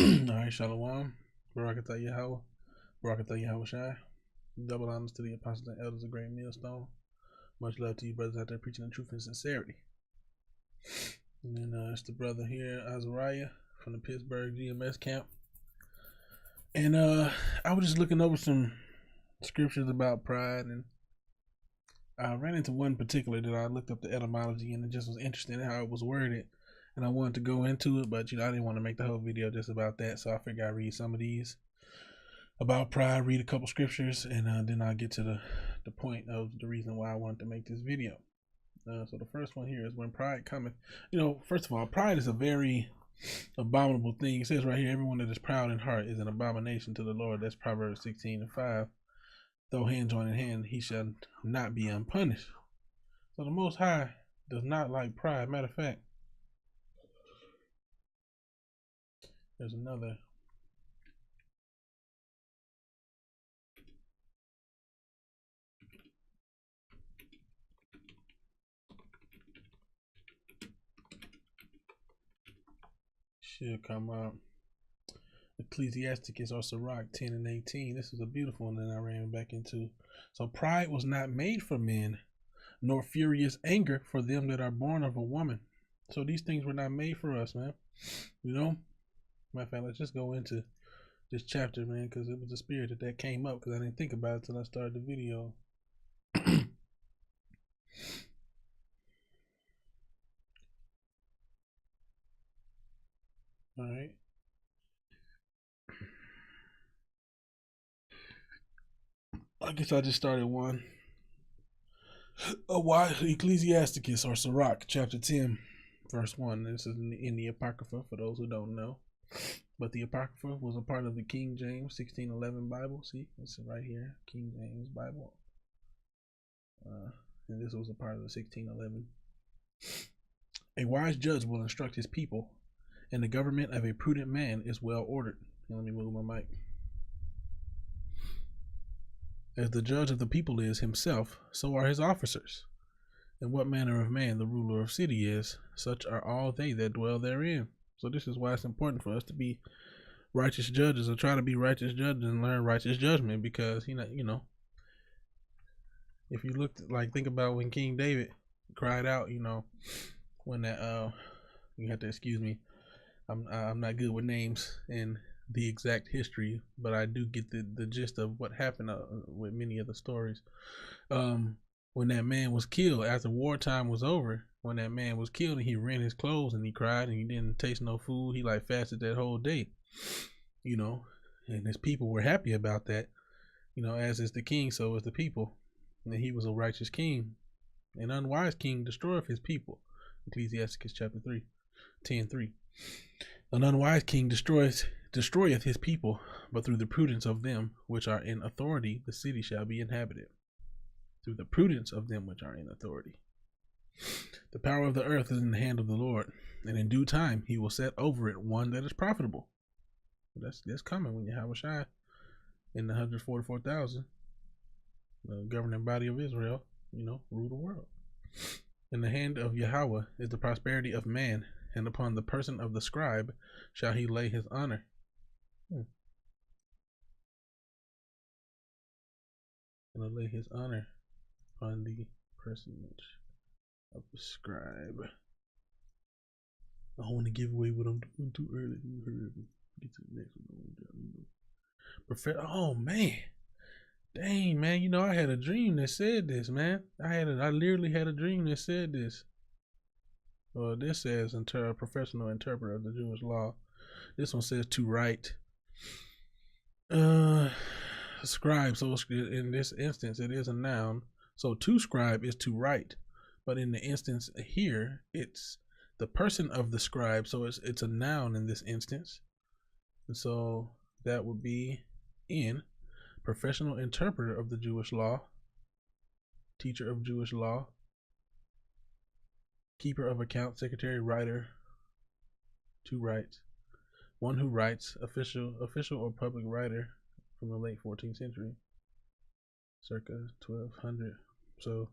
Alright, Shalom. Barakatah Yahweh. Barakatah Yahweh Shai. Double honors to the apostles and elders of Great Millstone. Much love to you brothers out there preaching the truth and sincerity. And then it's the brother here, Azariah, from the Pittsburgh GMS camp. And I was just looking over some scriptures about pride, and I ran into one particular that I looked up the etymology, and it just was interesting how it was worded. And I wanted to go into it, but I didn't want to make the whole video just about that, so I figured I'd read some of these about pride, read a couple scriptures, and then I'll get to the point of the reason why I wanted to make this video. So the first one here is when pride cometh. First of all, pride is a very abominable thing. It says right here, everyone that is proud in heart is an abomination to the Lord. That's Proverbs 16:5. Though hand join in hand, he shall not be unpunished. So the Most High does not like pride. Matter of fact, there's another. Should come up. Ecclesiasticus or Sirach 10 and 18. This is a beautiful one that I ran back into. So pride was not made for men, nor furious anger for them that are born of a woman. So these things were not made for us, man. Matter of fact, let's just go into this chapter, man, because it was the spirit that came up, because I didn't think about it until I started the video. All right. I guess I just started one. Ecclesiasticus or Sirach, chapter 10, verse 1. This is in the Apocrypha, for those who don't know. But the Apocrypha was a part of the King James 1611 Bible. See, it's right here, King James Bible. And this was a part of the 1611. A wise judge will instruct his people, and the government of a prudent man is well ordered. Now, let me move my mic. As the judge of the people is himself, so are his officers. And what manner of man the ruler of city is, such are all they that dwell therein. So this is why it's important for us to be righteous judges, or try to be righteous judges and learn righteous judgment, because if you think about when King David cried out, when that you have to excuse me, I'm not good with names and the exact history, but I do get the gist of what happened with many of the stories. When that man was killed, after wartime was over, when that man was killed and he rent his clothes and he cried and he didn't taste no food, he fasted that whole day, and his people were happy about that, as is the king, so is the people. And he was a righteous king. An unwise king destroyeth his people. Ecclesiasticus chapter 3, 10:3. An unwise king destroyeth his people, but through the prudence of them which are in authority, the city shall be inhabited. Through the prudence of them which are in authority. The power of the earth is in the hand of the Lord, and in due time he will set over it one that is profitable. That's coming when Yahweh Shai in the 144,000, the governing body of Israel, rule the world. In the hand of Yahweh is the prosperity of man, and upon the person of the scribe shall he lay his honor. Gonna lay his honor on the personage of the scribe. I don't want to give away what I'm doing too early. Get to the next one. Oh man, dang man, I had a dream that said this, man. I literally had a dream that said this. Well, this says professional interpreter of the Jewish law. This one says to write. Scribe. So in this instance, it is a noun. So to scribe is to write, but in the instance here, it's the person of the scribe. So it's a noun in this instance, and so that would be in professional interpreter of the Jewish law, teacher of Jewish law, keeper of account, secretary, writer, to write, one who writes, official or public writer from the late 14th century, circa 1200. So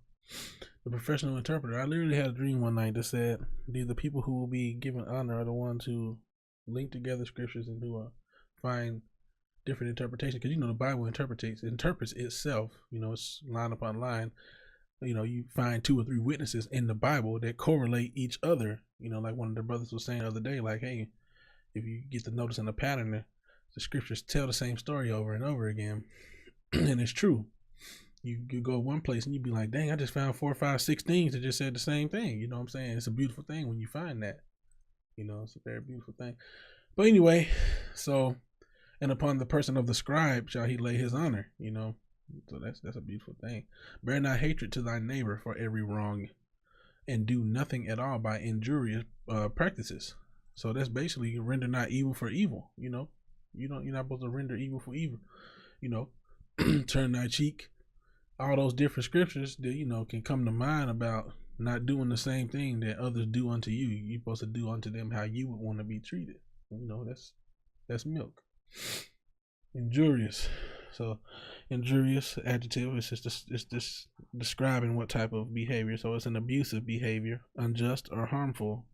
the professional interpreter. I literally had a dream one night that said the people who will be given honor are the ones who link together scriptures and do find different interpretations, because the Bible interprets itself. It's line upon line. You find 2 or 3 witnesses in the Bible that correlate each other. Like one of the brothers was saying the other day, like, hey, if you get to noticing a pattern, the scriptures tell the same story over and over again. And it's true. You go one place and you be like, dang, I just found 4, 5, 6 things that just said the same thing. You know what I'm saying? It's a beautiful thing when you find that. It's a very beautiful thing. But anyway, so, and upon the person of the scribe shall he lay his honor, So that's a beautiful thing. Bear not hatred to thy neighbor for every wrong, and do nothing at all by injurious practices. So that's basically render not evil for evil. You're not supposed to render evil for evil. Turn thy cheek. All those different scriptures that can come to mind about not doing the same thing that others do unto you. You're supposed to do unto them how you would want to be treated. That's milk. Injurious. So injurious adjective is just describing what type of behavior. So it's an abusive behavior, unjust or harmful,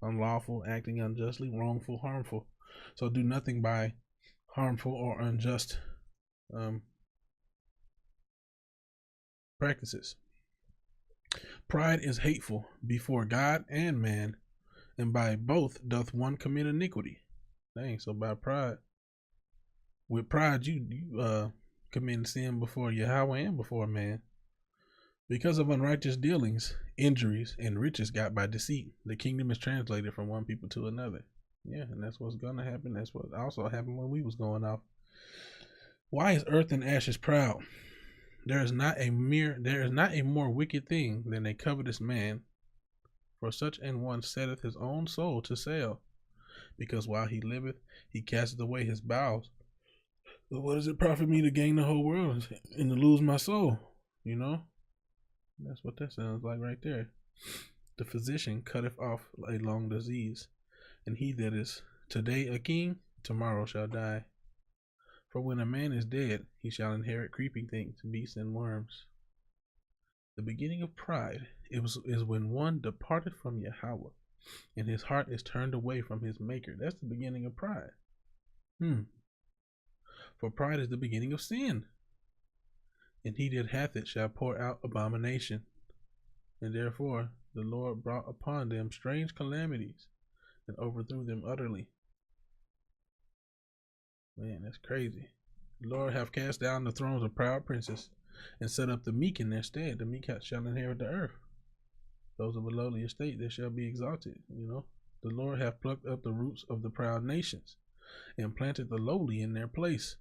unlawful, acting unjustly, wrongful, harmful. So do nothing by harmful or unjust practices. Pride is hateful before God and man, and by both doth one commit iniquity. Dang, so by pride, with pride you commit sin before Yahweh and before man. Because of unrighteous dealings, injuries, and riches got by deceit, the kingdom is translated from one people to another. Yeah, and that's what's gonna happen. That's what also happened when we was going off. Why is earth and ashes proud? There is not a more wicked thing than a covetous man, for such an one setteth his own soul to sale, because while he liveth, he casteth away his bowels. But what does it profit me to gain the whole world and to lose my soul? That's what that sounds like right there. The physician cutteth off a long disease, and he that is today a king, tomorrow shall die. For when a man is dead, he shall inherit creeping things, beasts, and worms. The beginning of pride is when one departed from Yahweh, and his heart is turned away from his maker. That's the beginning of pride. For pride is the beginning of sin, and he that hath it shall pour out abomination. And therefore the Lord brought upon them strange calamities, and overthrew them utterly. Man, that's crazy. The Lord hath cast down the thrones of proud princes, and set up the meek in their stead. The meek shall inherit the earth. Those of a lowly estate, they shall be exalted. The Lord hath plucked up the roots of the proud nations, and planted the lowly in their place.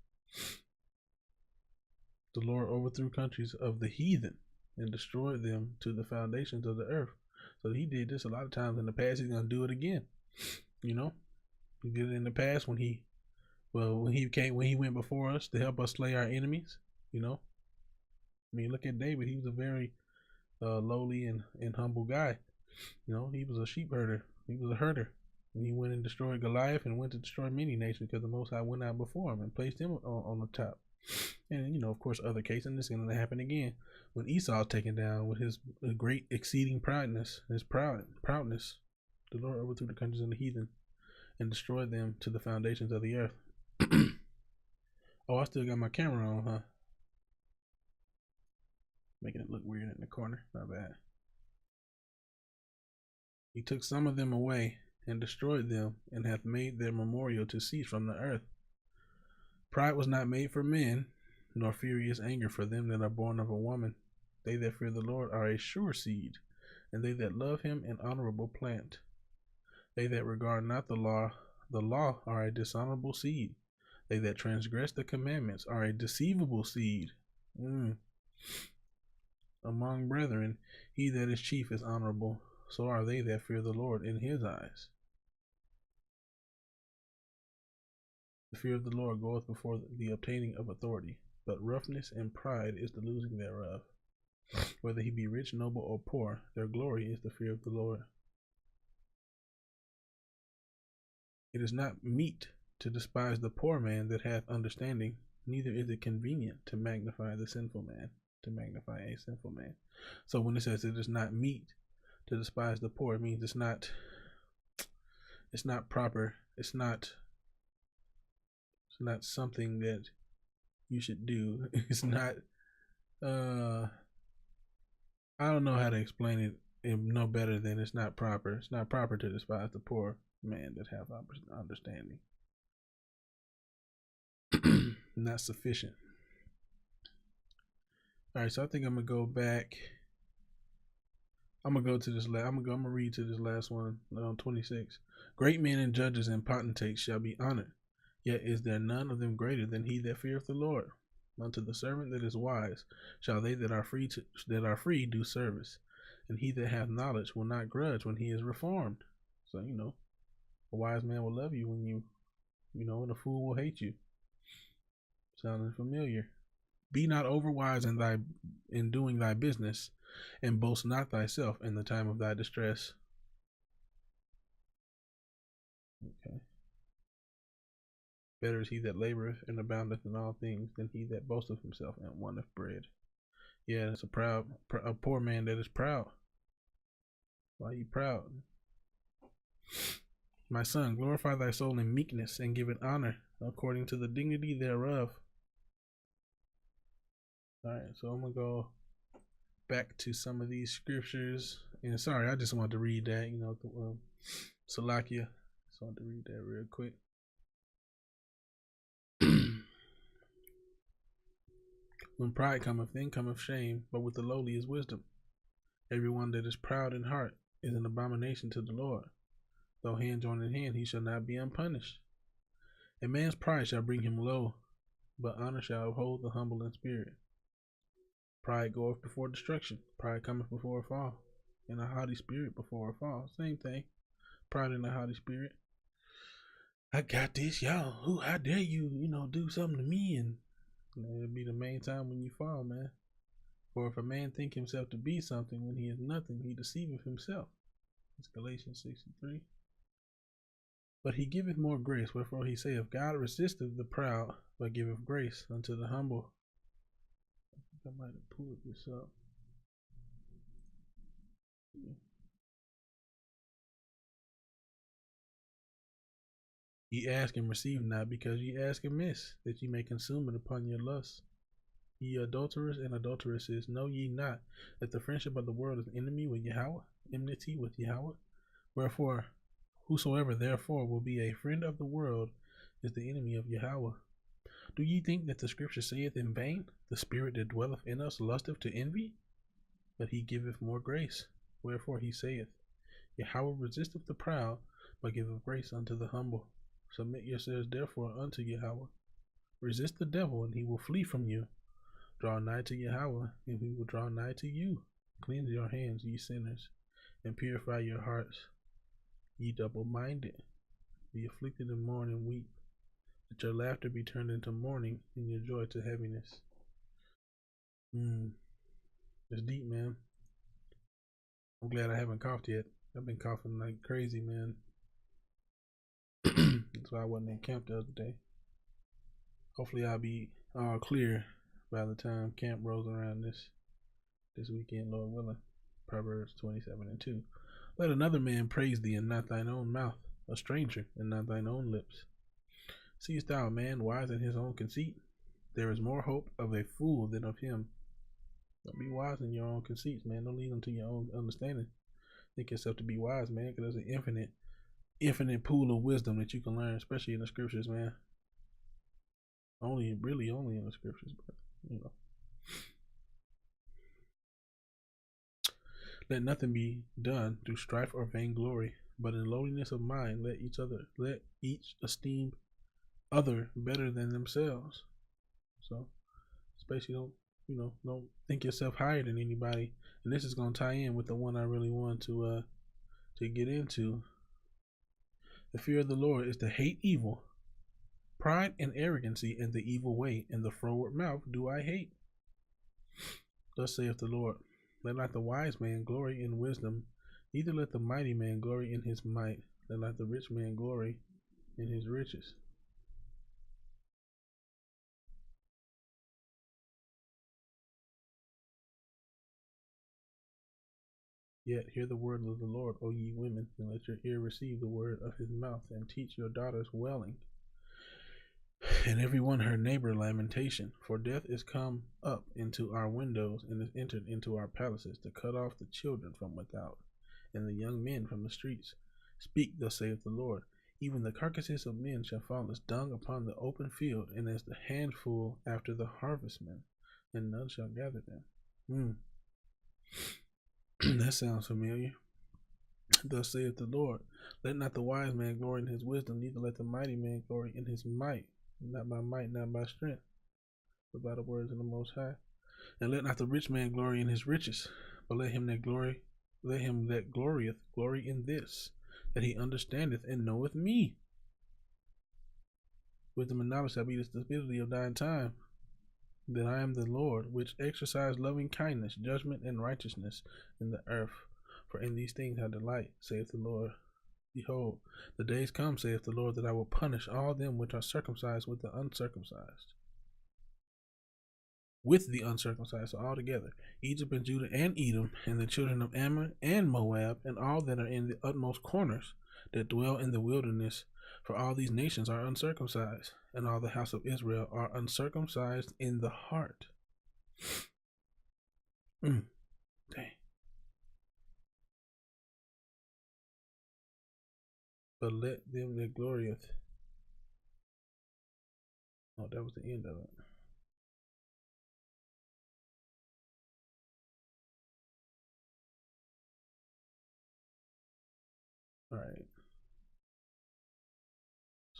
The Lord overthrew countries of the heathen, and destroyed them to the foundations of the earth. So he did this a lot of times in the past. He's gonna do it again. He did it in the past when he went before us to help us slay our enemies. Look at David. He was a very lowly and humble guy. He was a sheep herder. He was a herder. And he went and destroyed Goliath, and went to destroy many nations, because the Most High went out before him and placed him on the top. And of course, other cases, and this is going to happen again when Esau's taken down with his great exceeding proudness. The Lord overthrew the countries of the heathen, and destroyed them to the foundations of the earth. Oh, I still got my camera on, huh? Making it look weird in the corner. Not bad. He took some of them away, and destroyed them, and hath made their memorial to cease from the earth. Pride was not made for men, nor furious anger for them that are born of a woman. They that fear the Lord are a sure seed, and they that love him an honorable plant. They that regard not the law are a dishonorable seed. They that transgress the commandments are a deceivable seed. Among brethren, he that is chief is honorable, so are they that fear the Lord in his eyes. The fear of the Lord goeth before the obtaining of authority, but roughness and pride is the losing thereof. Whether he be rich, noble, or poor, their glory is the fear of the Lord. It is not meet to despise the poor man that hath understanding, neither is it convenient to magnify a sinful man. So when it says it is not meet to despise the poor, it means it's not proper It's not. It's not something that you should do. It's not. Uh, I don't know how to explain it. No better than it's not proper. It's not proper to despise the poor man that have understanding. Not sufficient. All right, so I think I'm gonna go back. I'm gonna go to this. I'm gonna read to this last one, 26. Great men and judges and potentates shall be honored. Yet is there none of them greater than he that feareth the Lord. Unto the servant that is wise shall they that are free do service, and he that hath knowledge will not grudge when he is reformed. So a wise man will love you when and a fool will hate you. Sounding familiar? Be not overwise in doing thy business, and boast not thyself in the time of thy distress. Okay. Better is he that laboreth and aboundeth in all things than he that boasteth himself and wanteth bread. Yeah, it's a poor man that is proud. Why are you proud? My son, glorify thy soul in meekness and give it honor according to the dignity thereof. All right, so I'm gonna go back to some of these scriptures. And sorry, I just wanted to read that. Salakia. Just wanted to read that real quick. When pride cometh, then cometh shame, but with the lowly is wisdom. Everyone that is proud in heart is an abomination to the Lord. Though hand join in hand, he shall not be unpunished. A man's pride shall bring him low, but honor shall uphold the humble in spirit. Pride goeth before destruction. Pride cometh before a fall, and a haughty spirit before a fall. Same thing. Pride and a haughty spirit. I got this, y'all. Who? How dare you? Do something to me? And it'll be the main time when you fall, man. For if a man think himself to be something when he is nothing, he deceiveth himself. It's Galatians 6:3. But he giveth more grace, wherefore he saith, God resisteth the proud, but giveth grace unto the humble. I think I might have pulled this up. Ye ask and receive not, because ye ask amiss, that ye may consume it upon your lusts. Ye adulterers and adulteresses, know ye not that the friendship of the world is enmity with Yahweh? Wherefore, whosoever therefore will be a friend of the world is the enemy of Yahweh. Do ye think that the scripture saith in vain, the spirit that dwelleth in us lusteth to envy? But he giveth more grace. Wherefore he saith, Yahweh resisteth the proud, but giveth grace unto the humble. Submit yourselves therefore unto Yahweh. Resist the devil, and he will flee from you. Draw nigh to Yahweh, and he will draw nigh to you. Cleanse your hands, ye sinners, and purify your hearts, ye double-minded. Be afflicted and mourn and weep. Let your laughter be turned into mourning, and your joy to heaviness. It's deep, man. I'm glad I haven't coughed yet. I've been coughing like crazy, man. That's why I wasn't in camp the other day. Hopefully I'll be all clear by the time camp rolls around this weekend, Lord willing. Proverbs 27:2. Let another man praise thee, and not thine own mouth, a stranger, and not thine own lips. Seest thou a man wise in his own conceit? There is more hope of a fool than of him. Don't be wise in your own conceits, man. Don't lead them to your own understanding. Think yourself to be wise, man, because there's an infinite pool of wisdom that you can learn, especially in the scriptures, man. Only in the scriptures, but Let nothing be done through strife or vainglory, but in lowliness of mind let each esteem other better than themselves. So especially don't think yourself higher than anybody. And this is gonna tie in with the one I really want to get into. The fear of the Lord is to hate evil. Pride and arrogancy and the evil way and the froward mouth do I hate. Thus saith the Lord, let not the wise man glory in wisdom, neither let the mighty man glory in his might, let not the rich man glory in his riches. Yet hear the word of the Lord, O ye women, and let your ear receive the word of his mouth, and teach your daughters wailing, and every one her neighbor lamentation. For death is come up into our windows, and is entered into our palaces, to cut off the children from without, and the young men from the streets. Speak, thus saith the Lord. Even the carcasses of men shall fall as dung upon the open field, and as the handful after the harvestmen, and none shall gather them. That sounds familiar. Thus saith the Lord, let not the wise man glory in his wisdom, neither let the mighty man glory in his might, not by might, not by strength, but by the words of the Most High. And let not the rich man glory in his riches, but let him that glorieth glory in this, that he understandeth and knoweth me. Wisdom and knowledge shall be the stability of thine time, that I am the Lord, which exercise loving kindness, judgment, and righteousness in the earth. For in these things I delight, saith the Lord. Behold, the days come, saith the Lord, that I will punish all them which are circumcised with the uncircumcised. With the uncircumcised, so all together, Egypt and Judah and Edom, and the children of Ammon and Moab, and all that are in the utmost corners, that dwell in the wilderness. For all these nations are uncircumcised, and all the house of Israel are uncircumcised in the heart. Dang. But let them that glorieth. Oh, that was the end of it. All right.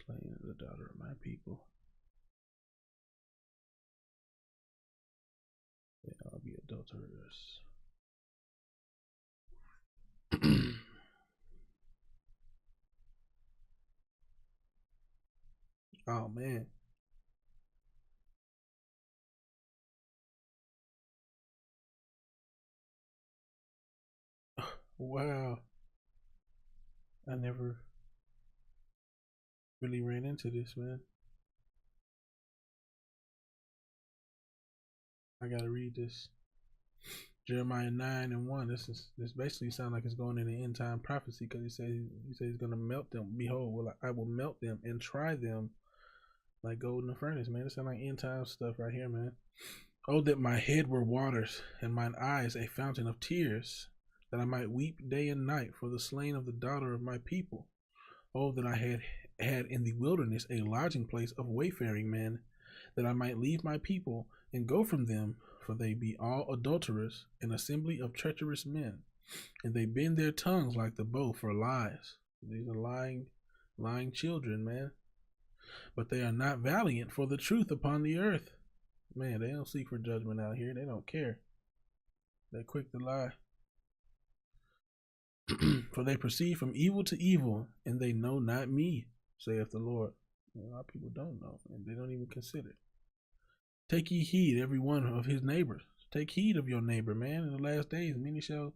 Slaying the daughter of my people. They all be adulterers. Oh, man. Wow. I never really ran into this, man. I gotta read this. Jeremiah 9:1. This basically sounds like it's going in the end time prophecy, because he says he's gonna melt them. Behold, I will melt them and try them like gold in the furnace, man. It sounds like end time stuff right here, man. Oh, that my head were waters, and mine eyes a fountain of tears, that I might weep day and night for the slain of the daughter of my people. Oh, that I had in the wilderness a lodging place of wayfaring men, that I might leave my people and go from them, for they be all adulterers, an assembly of treacherous men, and they bend their tongues like the bow for lies. These are lying children, man. But they are not valiant for the truth upon the earth. Man, they don't seek for judgment out here. They don't care. They're quick to lie. For they proceed from evil to evil, and they know not me, saith the Lord. A lot of people don't know, and they don't even consider. Take ye heed, every one of his neighbors. Take heed of your neighbor, man. In the last days, many shall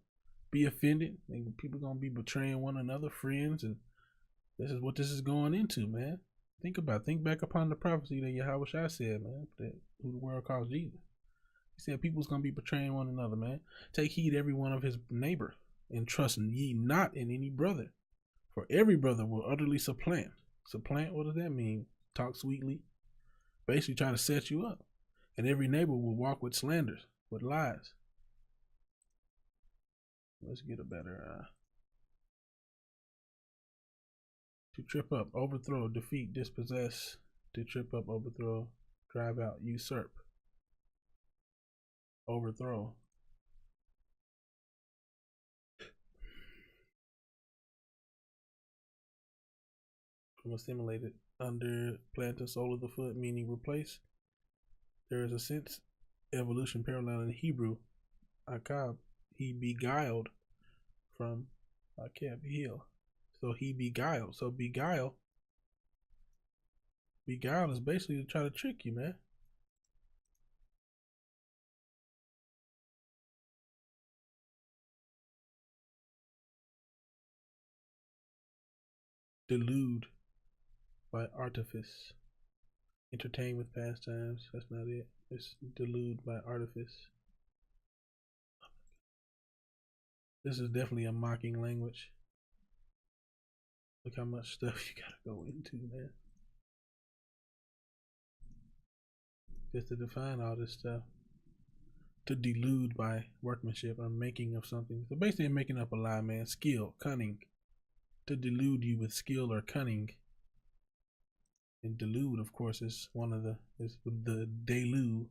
be offended, and people gonna be betraying one another, friends, and this is what this is going into, man. Think back upon the prophecy that Yahweh said, man, that who the world calls Jesus. He said people's gonna be betraying one another, man. Take heed, every one of his neighbor, and trust ye not in any brother, for every brother will utterly supplant. Supplant, what does that mean? Talk sweetly, basically trying to set you up. And every neighbor will walk with slanders, with lies. Let's get a better. To trip up, overthrow, defeat, dispossess. To trip up, overthrow, drive out, usurp, overthrow. From assimilated, under, plant the sole of the foot, meaning replace. There is a sense evolution parallel in Hebrew. Akab, he beguiled from Akab, heal. So he beguiled. So beguile is basically to try to trick you, man. Delude by artifice. Entertain with pastimes. That's not it. It's delude by artifice. This is definitely a mocking language. Look how much stuff you gotta go into, man, just to define all this stuff. To delude by workmanship or making of something. So basically making up a lie, man. Skill, cunning. To delude you with skill or cunning. And delude, of course, is the delude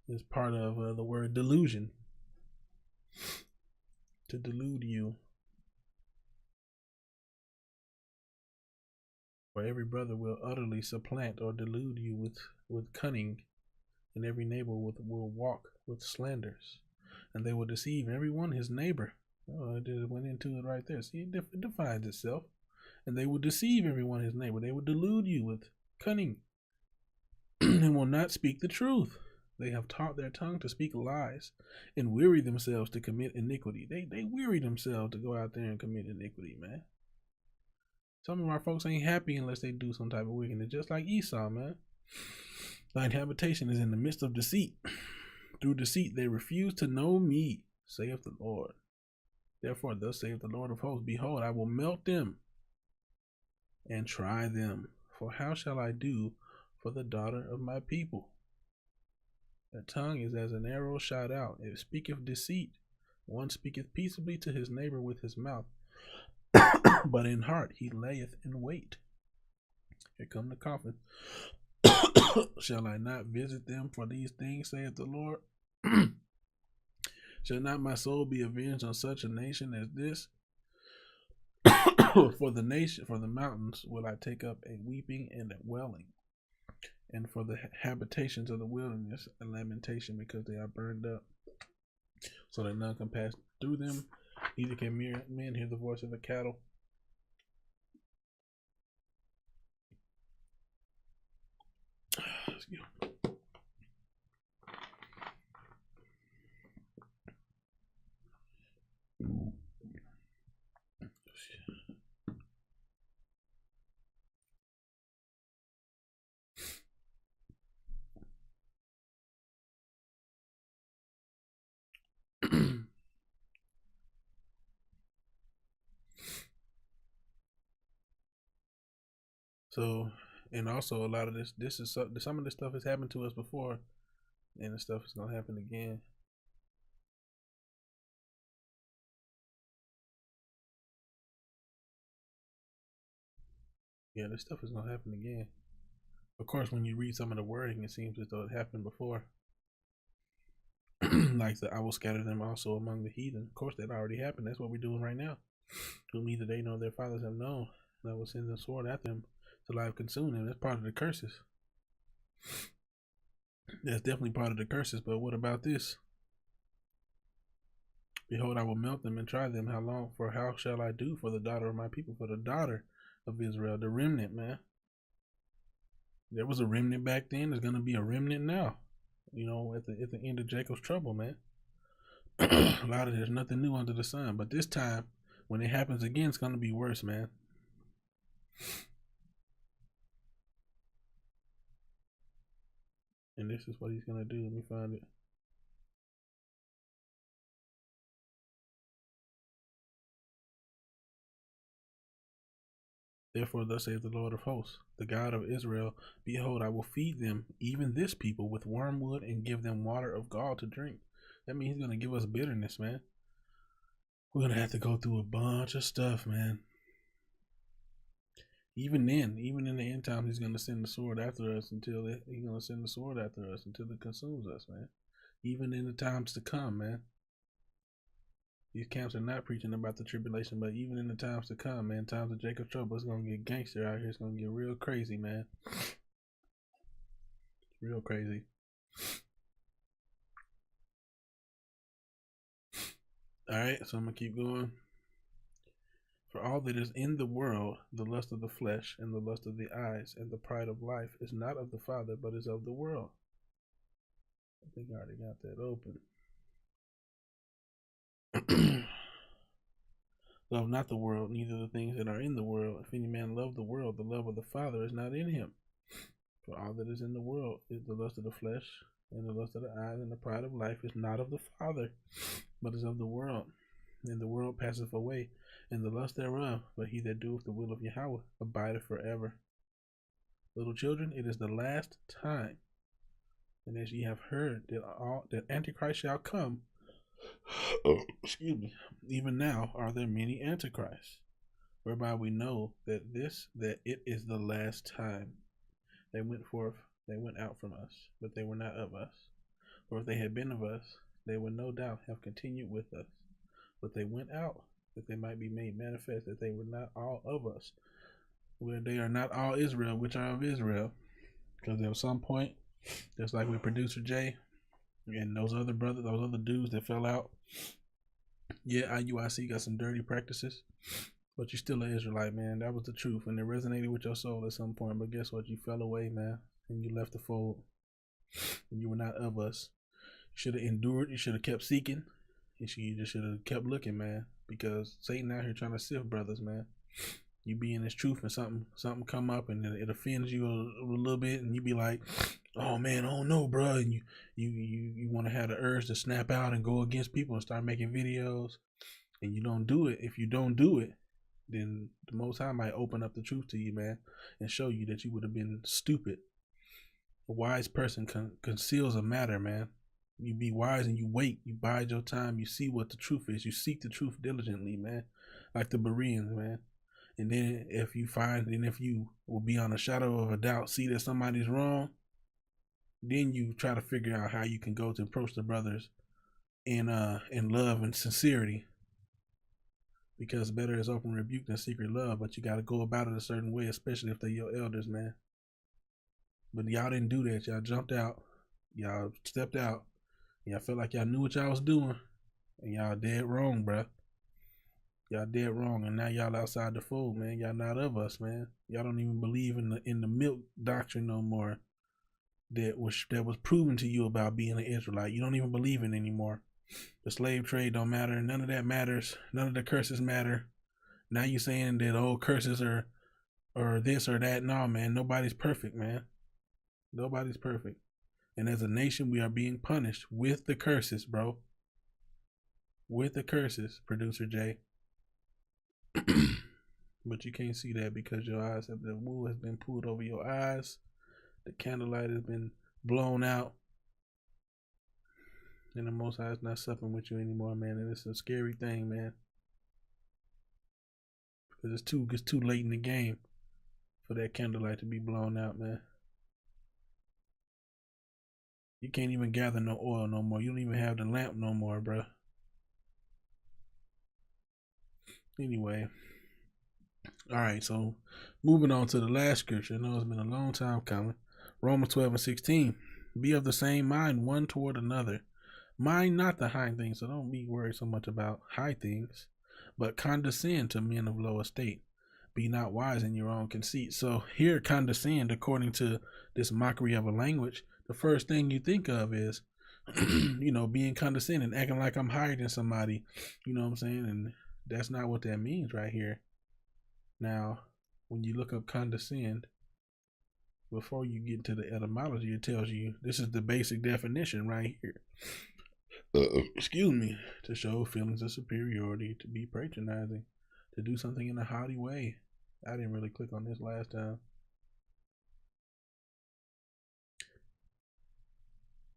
is part of the word delusion. To delude you. For every brother will utterly supplant or delude you with cunning, and every neighbor will walk with slanders, and they will deceive everyone his neighbor. Oh, I just went into it right there. See, it defines itself. And they will deceive everyone his neighbor. They will delude you with cunning and will not speak the truth. They have taught their tongue to speak lies and weary themselves to commit iniquity. They weary themselves to go out there and commit iniquity, man. Some of our folks ain't happy unless they do some type of wickedness, just like Esau, man. Thine habitation is in the midst of deceit. Through deceit they refuse to know me, saith the Lord. Therefore, thus saith the Lord of hosts, behold, I will melt them and try them. For how shall I do for the daughter of my people? Their tongue is as an arrow shot out. It speaketh deceit. One speaketh peaceably to his neighbor with his mouth, but in heart he layeth in wait. Here come the coffin. Shall I not visit them for these things, saith the Lord? Shall not my soul be avenged on such a nation as this? For the mountains will I take up a weeping and a wailing, and for the habitations of the wilderness a lamentation, because they are burned up, so that none can pass through them, neither can men hear the voice of the cattle. Let's go. So, and also a lot of this is some of this stuff has happened to us before, and the stuff is gonna happen again. Yeah, this stuff is gonna happen again. Of course, when you read some of the wording, it seems as though it happened before. Like I will scatter them also among the heathen. Of course, that already happened. That's what we're doing right now. Whom neither they nor their fathers have known. And I will send the sword after them till I have consumed them. That's part of the curses. That's definitely part of the curses. But what about this? Behold, I will melt them and try them. How long? For how shall I do for the daughter of my people, for the daughter of Israel, the remnant, man? There was a remnant back then. There's gonna be a remnant now. You know, at the end of Jacob's trouble, man. A lot of there's nothing new under the sun. But this time, when it happens again, it's gonna be worse, man. And this is what he's gonna do. Let me find it. Therefore, thus saith the Lord of hosts, the God of Israel, behold, I will feed them, even this people, with wormwood, and give them water of gall to drink. That means he's gonna give us bitterness, man. We're gonna have to go through a bunch of stuff, man. Even then, even in the end time, he's gonna send the sword after us until it consumes us, man. Even in the times to come, man. These camps are not preaching about the tribulation, but even in the times to come, man, times of Jacob's trouble, it's gonna get gangster out here. It's gonna get real crazy, man. Real crazy. Alright, so I'm gonna keep going. For all that is in the world, the lust of the flesh, and the lust of the eyes, and the pride of life, is not of the Father, but is of the world. I think I already got that open. Love not the world, neither the things that are in the world. If any man love the world, the love of the Father is not in him. For all that is in the world is the lust of the flesh, and the lust of the eyes, and the pride of life is not of the Father, but is of the world. and the world passeth away, and the lust thereof, but he that doeth the will of Yahweh abideth forever. Little children, it is the last time, and as ye have heard that Antichrist shall come, excuse me, even now are there many Antichrists, whereby we know that it is the last time. They went out from us, but they were not of us. For if they had been of us, they would no doubt have continued with us. But they went out, that they might be made manifest that they were not all of us. Where they are not all Israel, which are of Israel. Because at some point, just like with producer Jay and those other brothers, those other dudes that fell out. Yeah, IUIC got some dirty practices, but you're still an Israelite, man. That was the truth, and it resonated with your soul at some point. But guess what? You fell away, man, and you left the fold. And you were not of us. You should have endured. You should have kept seeking. You just should have kept looking, man, because Satan out here trying to sift brothers, man. You be in this truth and something come up and it offends you a little bit, and you be like, oh man, I don't know, bro, and you want to have the urge to snap out and go against people and start making videos, and you don't do it. If you don't do it, then the Most High might open up the truth to you, man, and show you that you would have been stupid. A wise person conceals a matter, man. You be wise and you wait. You bide your time. You see what the truth is. You seek the truth diligently, man, like the Bereans, man. And then if you will be on a shadow of a doubt, see that somebody's wrong, then you try to figure out how you can go to approach the brothers in love and sincerity. Because better is open rebuke than secret love, but you got to go about it a certain way, especially if they're your elders, man. But y'all didn't do that. Y'all jumped out. Y'all stepped out. Y'all felt like y'all knew what y'all was doing, and y'all dead wrong, bruh. Y'all dead wrong, and now y'all outside the fold, man. Y'all not of us, man. Y'all don't even believe in the milk doctrine no more. That was proven to you about being an Israelite. You don't even believe in it anymore. The slave trade don't matter. None of that matters. None of the curses matter. Now you saying that curses are this or that. No, man. Nobody's perfect, man. Nobody's perfect. And as a nation, we are being punished with the curses, bro. With the curses, producer Jay. But you can't see that because the wool has been pulled over your eyes. The candlelight has been blown out. And the Most High is not supping with you anymore, man. And it's a scary thing, man. Because it's too late in the game for that candlelight to be blown out, man. You can't even gather no oil no more. You don't even have the lamp no more, bro. Anyway. Alright, so moving on to the last scripture. I know it's been a long time coming. Romans 12:16. Be of the same mind one toward another. Mind not the high things, so don't be worried so much about high things, but condescend to men of low estate. Be not wise in your own conceit. So here, condescend, according to this mockery of a language, the first thing you think of is, being condescending, acting like I'm higher than somebody. You know what I'm saying? And that's not what that means right here. Now, when you look up condescend, before you get to the etymology, it tells you this is the basic definition right here. Excuse me, to show feelings of superiority, to be patronizing, to do something in a haughty way. I didn't really click on this last time.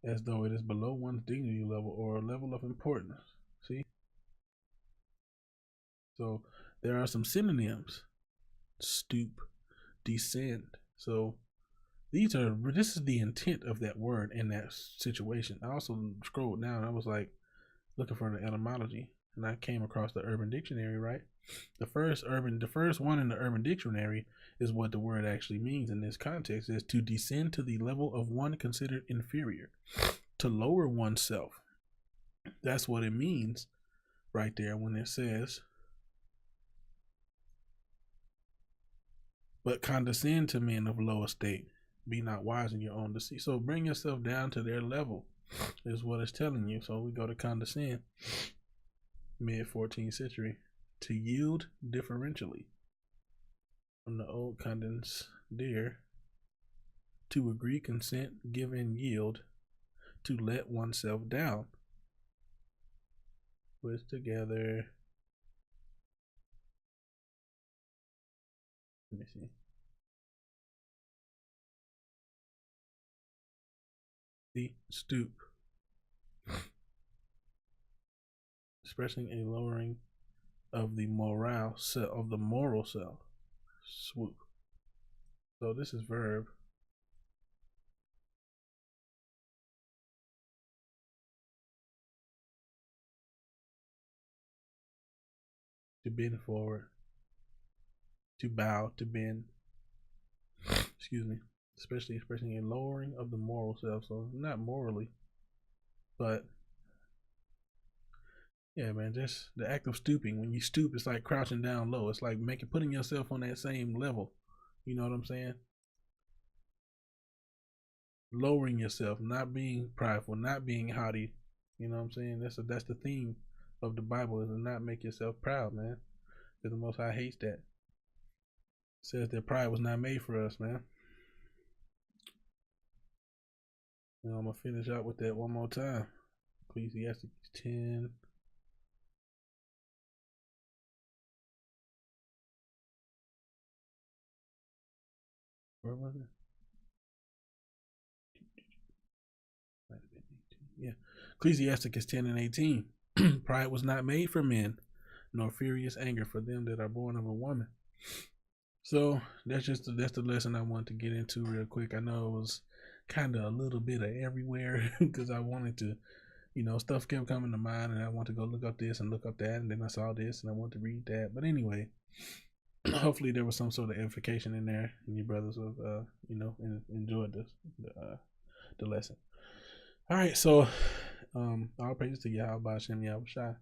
As though it is below one's dignity level or a level of importance. See? So there are some synonyms. Stoop, descend. So this is the intent of that word in that situation. I also scrolled down. I was like looking for the etymology, and I came across the Urban Dictionary. Right, the first one in the Urban Dictionary is what the word actually means in this context: is to descend to the level of one considered inferior, to lower oneself. That's what it means, right there when it says, "But condescend to men of low estate." Be not wise in your own deceit. So bring yourself down to their level is what it's telling you. So we go to condescend, mid 14th century, to yield differentially, from the old condescend, to agree, consent, give and yield, to let oneself down. Push together. Let me see. The stoop. Expressing a lowering of the moral self, of the moral self. Swoop. So this is verb. To bend forward. To bow, to bend. Excuse me. Especially expressing a lowering of the moral self. So not morally, but yeah, man, just the act of stooping. When you stoop, it's like crouching down low. It's like putting yourself on that same level. You know what I'm saying? Lowering yourself, not being prideful, not being haughty. You know what I'm saying? That's the theme of the Bible, is to not make yourself proud, man. Because the Most High hates that. It says that pride was not made for us, man. You know, I'm gonna finish out with that one more time. Ecclesiastes 10. Where was it? Yeah. Ecclesiastes 10 and 18. Pride was not made for men, nor furious anger for them that are born of a woman. So that's the lesson I wanted to get into real quick. I know it was kind of a little bit of everywhere because I wanted to, stuff kept coming to mind, and I want to go look up this and look up that, and then I saw this and I want to read that. But anyway, hopefully there was some sort of edification in there, and you brothers have, enjoyed the lesson. All right, so all praises to Yahweh Hashem Yahweh Shai.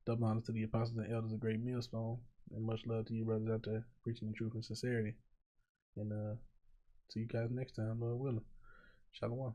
Double honor to the apostles and elders of Great Millstone, and much love to you brothers out there preaching the truth and sincerity. And see you guys next time, Lord willing. Shalom.